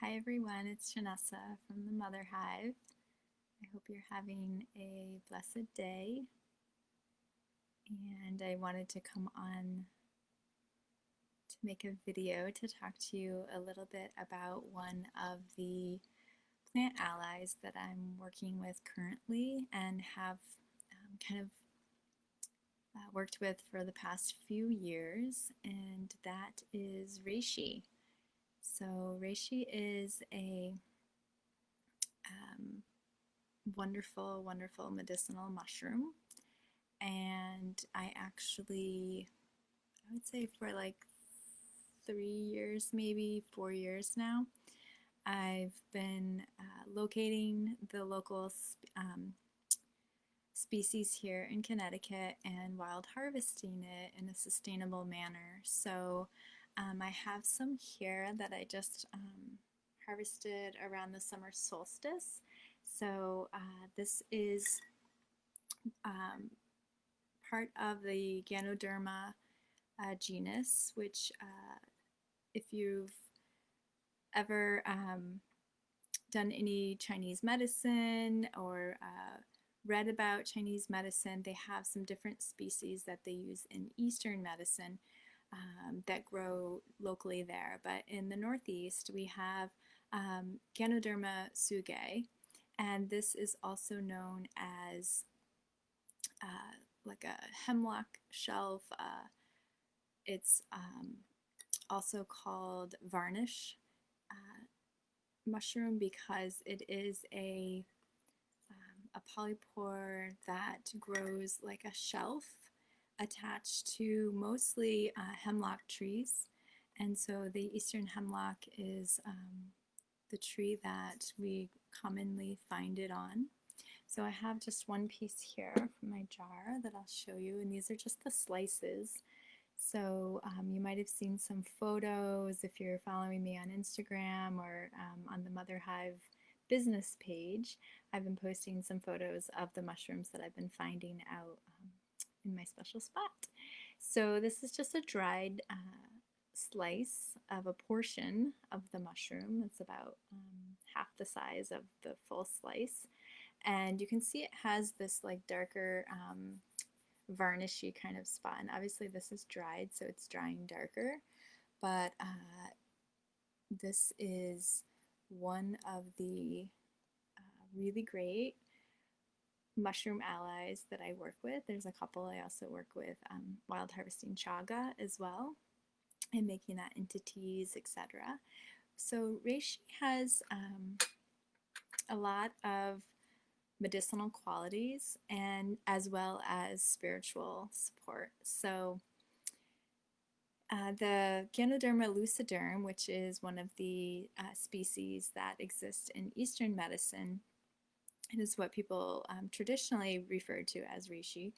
Hi everyone, it's Janessa from the Mother Hive. I hope you're having a blessed day, and I wanted to come on to make a video to talk to you a little bit about one of the plant allies that I'm working with currently and have kind of worked with for the past few years, and that is reishi. So reishi is a um, wonderful, wonderful medicinal mushroom. And I would say for like 3 years, maybe 4 years now, I've been locating the local species here in Connecticut and wild harvesting it in a sustainable manner. So I have some here that I just harvested around the summer solstice. So this is um, part of the Ganoderma genus, which if you've ever done any Chinese medicine or read about Chinese medicine, they have some different species that they use in Eastern medicine that grow locally there. But in the Northeast, we have Ganoderma tsugae, and this is also known as like a hemlock shelf. It's also called varnish mushroom because it is a polypore that grows like a shelf attached to mostly hemlock trees. And so the eastern hemlock is the tree that we commonly find it on. So I have just one piece here from my jar that I'll show you, and these are just the slices. So you might have seen some photos if you're following me on Instagram or on the Mother Hive business page. I've been posting some photos of the mushrooms that I've been finding out in my special spot. So this is just a dried slice of a portion of the mushroom. It's about half the size of the full slice. And you can see it has this like darker varnishy kind of spot. And obviously this is dried, so it's drying darker. But this is one of the really great mushroom allies that I work with. There's a couple I also work with wild harvesting chaga as well and making that into teas, etc. So reishi has a lot of medicinal qualities and as well as spiritual support. So the Ganoderma luciderm, which is one of the species that exist in Eastern medicine, it is what people traditionally refer to as reishi,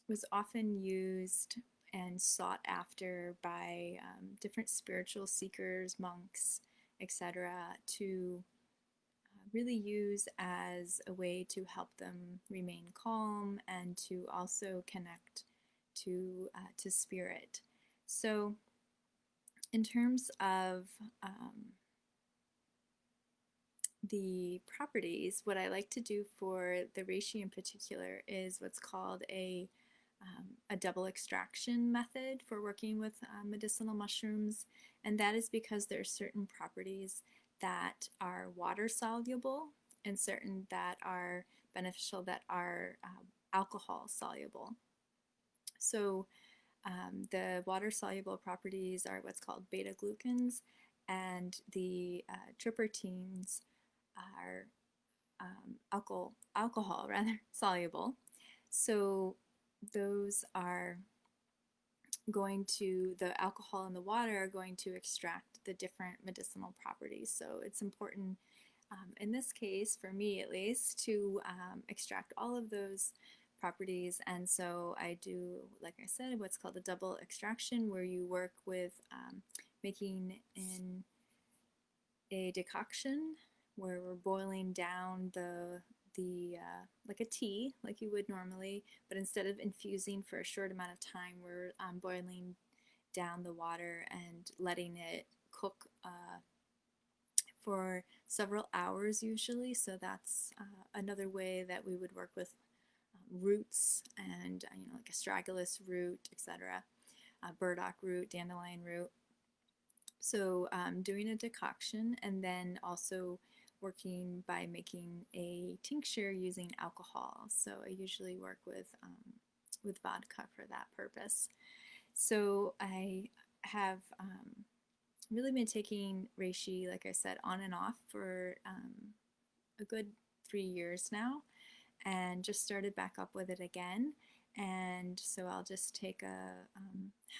was often used and sought after by different spiritual seekers, monks, etc., to really use as a way to help them remain calm and to also connect to spirit. So in terms of the properties, what I like to do for the reishi in particular is what's called a double extraction method for working with medicinal mushrooms, and that is because there are certain properties that are water soluble and certain that are beneficial that are alcohol soluble. So the water soluble properties are what's called beta glucans, and the tripertines are alcohol rather soluble. So those are the alcohol and the water are going to extract the different medicinal properties. So it's important in this case, for me at least, to extract all of those properties. And so I do, like I said, what's called a double extraction, where you work with making in a decoction where we're boiling down the like a tea, like you would normally, but instead of infusing for a short amount of time, we're boiling down the water and letting it cook for several hours usually. So that's another way that we would work with roots and like astragalus root, etc., burdock root, dandelion root. So doing a decoction and then also working by making a tincture using alcohol. So I usually work with vodka for that purpose. So I have really been taking reishi, like I said, on and off for a good 3 years now, and just started back up with it again. And so I'll just take a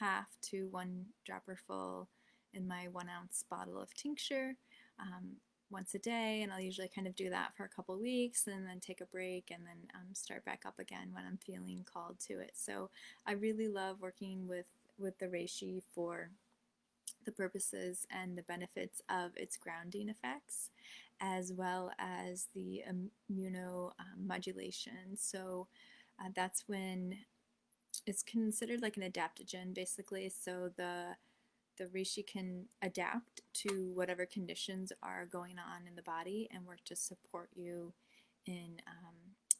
half to one dropper full in my 1 ounce bottle of tincture once a day, and I'll usually kind of do that for a couple weeks and then take a break and then start back up again when I'm feeling called to it. So I really love working with the reishi for the purposes and the benefits of its grounding effects, as well as the immunomodulation. So that's when it's considered like an adaptogen, basically. So the reishi can adapt to whatever conditions are going on in the body and work to support you in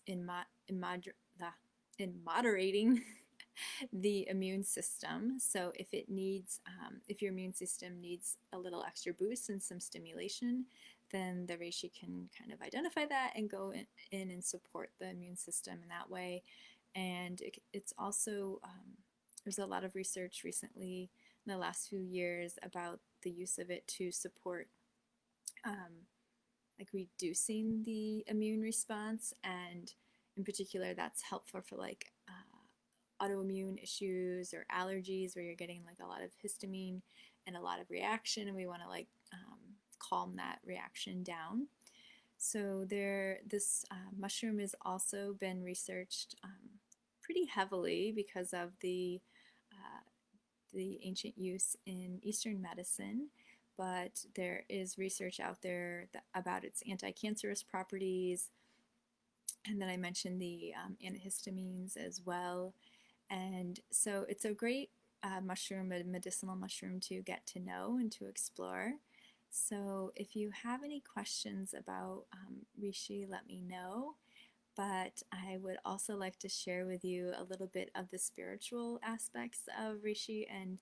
in, mo- in, moder- in moderating the immune system. So if your immune system needs a little extra boost and some stimulation, then the reishi can kind of identify that and go in and support the immune system in that way. And it's also there's a lot of research recently in the last few years about the use of it to support like reducing the immune response, and in particular that's helpful for like autoimmune issues or allergies where you're getting like a lot of histamine and a lot of reaction, and we want to like calm that reaction down. So this mushroom has also been researched pretty heavily because of the ancient use in Eastern medicine, but there is research out there about its anti-cancerous properties, and then I mentioned the antihistamines as well. And so it's a great mushroom, a medicinal mushroom to get to know and to explore. So if you have any questions about reishi, let me know. But I would also like to share with you a little bit of the spiritual aspects of reishi and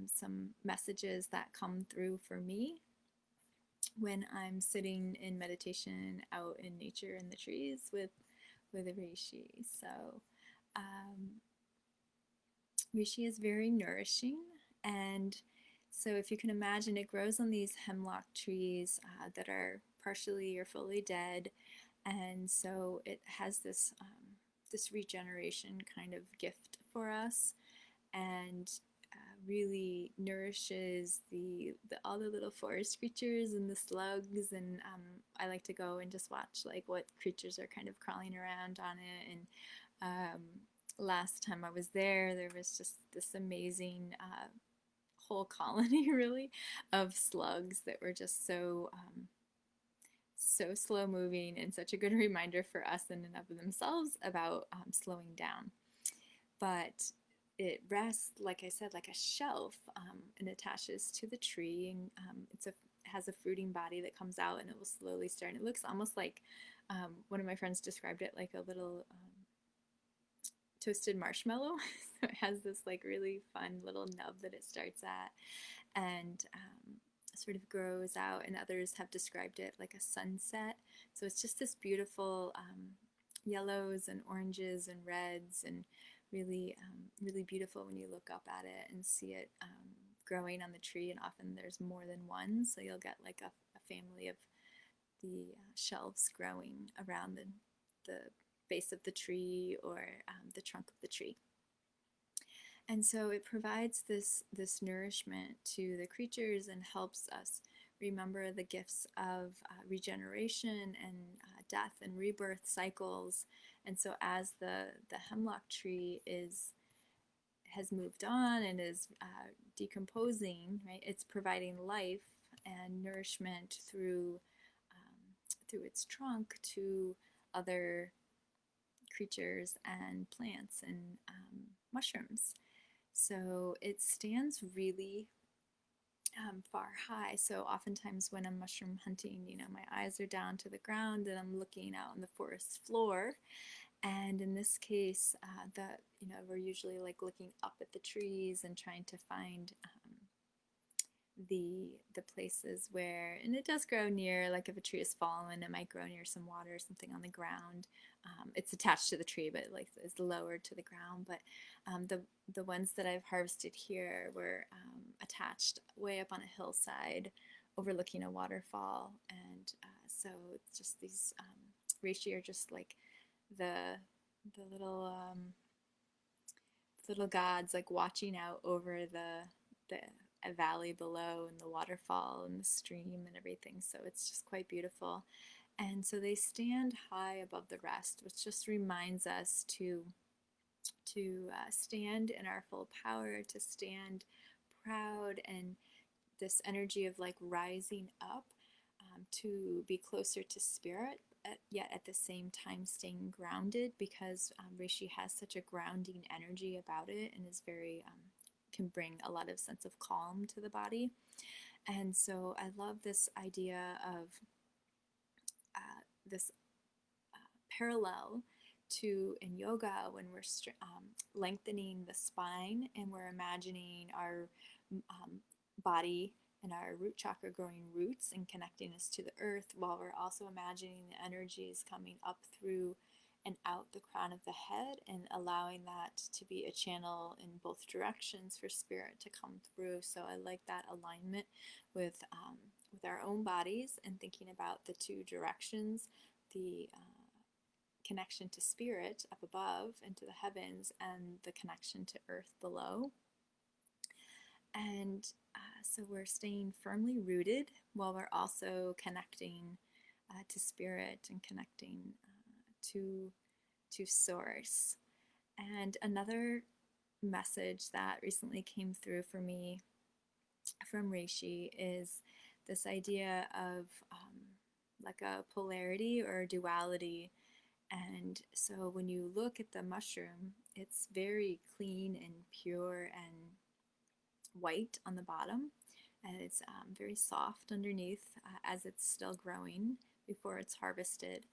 some messages that come through for me when I'm sitting in meditation out in nature in the trees with a reishi. So reishi is very nourishing, and so if you can imagine, it grows on these hemlock trees that are partially or fully dead, and so it has this regeneration kind of gift for us, and really nourishes the all the little forest creatures and the slugs, and I like to go and just watch like what creatures are kind of crawling around on it. And last time I was there was just this amazing whole colony really of slugs that were just so slow moving, and such a good reminder for us in and of themselves about slowing down. But it rests, like I said, like a shelf, and attaches to the tree, and has a fruiting body that comes out, and it will slowly start. And it looks almost like one of my friends described it like a little toasted marshmallow. So it has this like really fun little nub that it starts at, and sort of grows out, and others have described it like a sunset. So it's just this beautiful yellows and oranges and reds, and really really beautiful when you look up at it and see it growing on the tree. And often there's more than one, so you'll get like a family of the shelves growing around the base of the tree or the trunk of the tree. And so it provides this nourishment to the creatures and helps us remember the gifts of regeneration and death and rebirth cycles. And so as the hemlock tree has moved on and is decomposing, right, it's providing life and nourishment through its trunk to other creatures and plants and mushrooms. So it stands really far high. So oftentimes when I'm mushroom hunting, my eyes are down to the ground and I'm looking out on the forest floor. And in this case, we're usually like looking up at the trees and trying to find the places where, and it does grow near, like if a tree is fallen, it might grow near some water or something on the ground. It's attached to the tree, but like it's lowered to the ground. But the ones that I've harvested here were attached way up on a hillside, overlooking a waterfall, and so it's just these reishi are just like the the little gods like watching out over the a valley below and the waterfall and the stream and everything. So it's just quite beautiful. And so they stand high above the rest, which just reminds us to stand in our full power, to stand proud, and this energy of like rising up, to be closer to spirit, yet at the same time staying grounded, because Reishi has such a grounding energy about it and is very can bring a lot of sense of calm to the body. And so I love this idea of this parallel to in yoga when we're lengthening the spine and we're imagining our body and our root chakra growing roots and connecting us to the earth, while we're also imagining the energies coming up through and out the crown of the head and allowing that to be a channel in both directions for spirit to come through. So I like that alignment with our own bodies and thinking about the two directions, the connection to spirit up above and to the heavens, and the connection to earth below. And so we're staying firmly rooted while we're also connecting to spirit and connecting to source. And another message that recently came through for me from Reishi is this idea of like a polarity or a duality. And so when you look at the mushroom, it's very clean and pure and white on the bottom, and it's very soft underneath as it's still growing before it's harvested.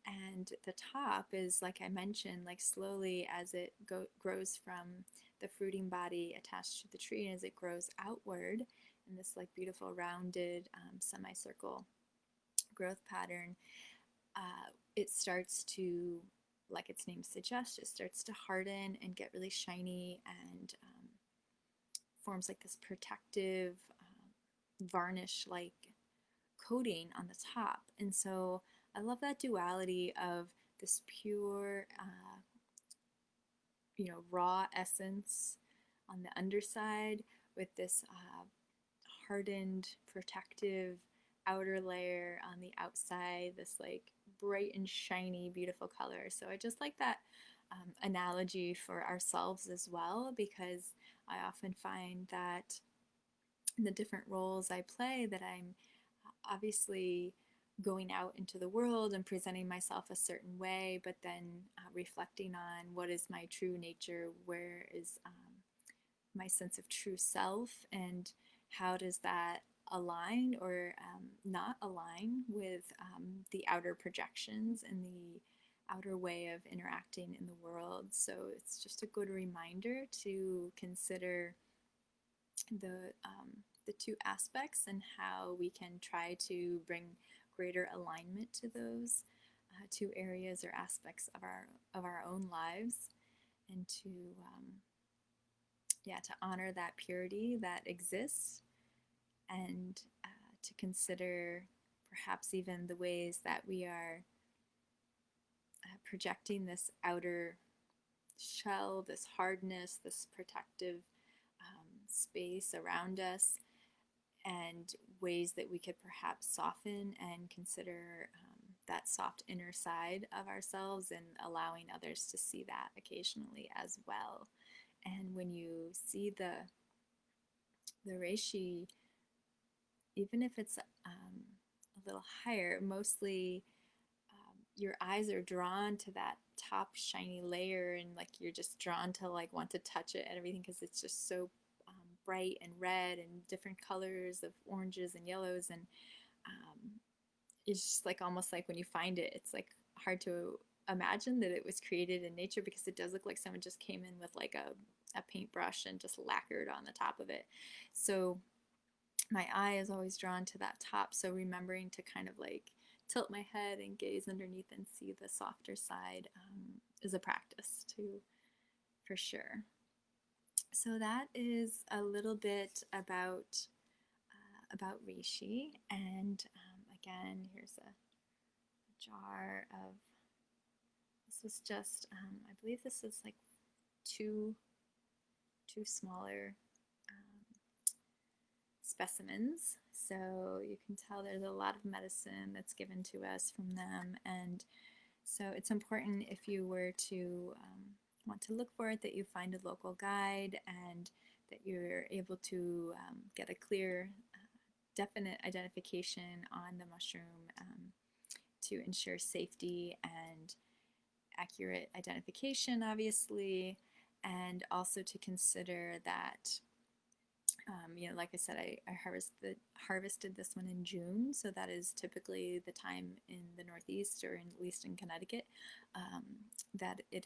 And the top is, like I mentioned, like slowly as it grows from the fruiting body attached to the tree, and as it grows outward in this like beautiful rounded semicircle growth pattern, it starts to, like its name suggests, it starts to harden and get really shiny and forms like this protective varnish like coating on the top. And so I love that duality of this pure raw essence on the underside with this hardened protective outer layer on the outside, this like bright and shiny beautiful color. So I just like that analogy for ourselves as well, because I often find that in the different roles I play, that I'm obviously going out into the world and presenting myself a certain way, but then reflecting on what is my true nature, where is my sense of true self, and how does that align or not align with the outer projections and the outer way of interacting in the world. So it's just a good reminder to consider the two aspects and how we can try to bring greater alignment to those two areas or aspects of our own lives, and to honor that purity that exists, and to consider perhaps even the ways that we are projecting this outer shell, this hardness, this protective space around us, and ways that we could perhaps soften and consider that soft inner side of ourselves, and allowing others to see that occasionally as well. And when you see the reishi, even if it's a little higher, mostly your eyes are drawn to that top shiny layer, and like you're just drawn to like want to touch it and everything, because it's just so bright and red and different colors of oranges and yellows, and um, it's just like almost like when you find it, it's like hard to imagine that it was created in nature, because it does look like someone just came in with like a paintbrush and just lacquered on the top of it. So my eye is always drawn to that top, so remembering to kind of like tilt my head and gaze underneath and see the softer side is a practice too, for sure. So that is a little bit about reishi, and again, here's a jar of, this was just I believe this is like two smaller specimens. So you can tell there's a lot of medicine that's given to us from them. And so it's important, if you were to want to look for it, that you find a local guide and that you're able to get a clear, definite identification on the mushroom to ensure safety and accurate identification, obviously, and also to consider that like I said, I harvested this one in June, so that is typically the time in the Northeast, or at least in Connecticut, that it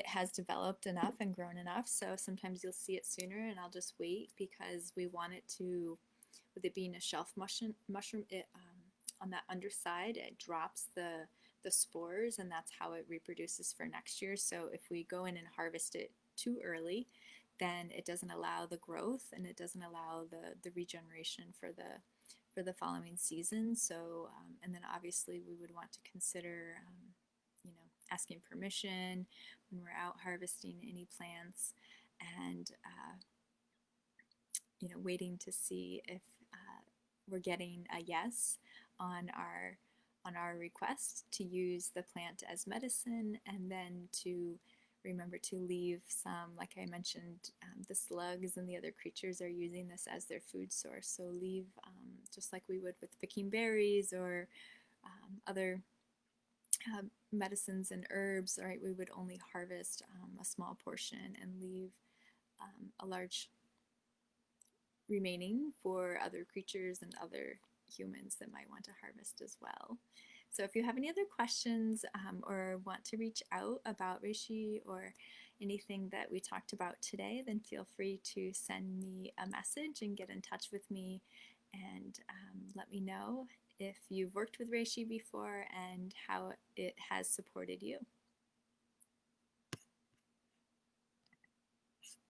has developed enough and grown enough. So sometimes you'll see it sooner, and I'll just wait, because we want it to, with it being a shelf mushroom, it on that underside, it drops the spores, and that's how it reproduces for next year. So if we go in and harvest it too early, then it doesn't allow the growth, and it doesn't allow the regeneration for the following season. So and then obviously we would want to consider asking permission when we're out harvesting any plants, and waiting to see if we're getting a yes on our request to use the plant as medicine, and then to remember to leave some, like I mentioned, the slugs and the other creatures are using this as their food source. So leave, just like we would with picking berries or other medicines and herbs, right? We would only harvest a small portion and leave a large remaining for other creatures and other humans that might want to harvest as well. So if you have any other questions or want to reach out about reishi or anything that we talked about today, then feel free to send me a message and get in touch with me, and let me know if you've worked with reishi before and how it has supported you.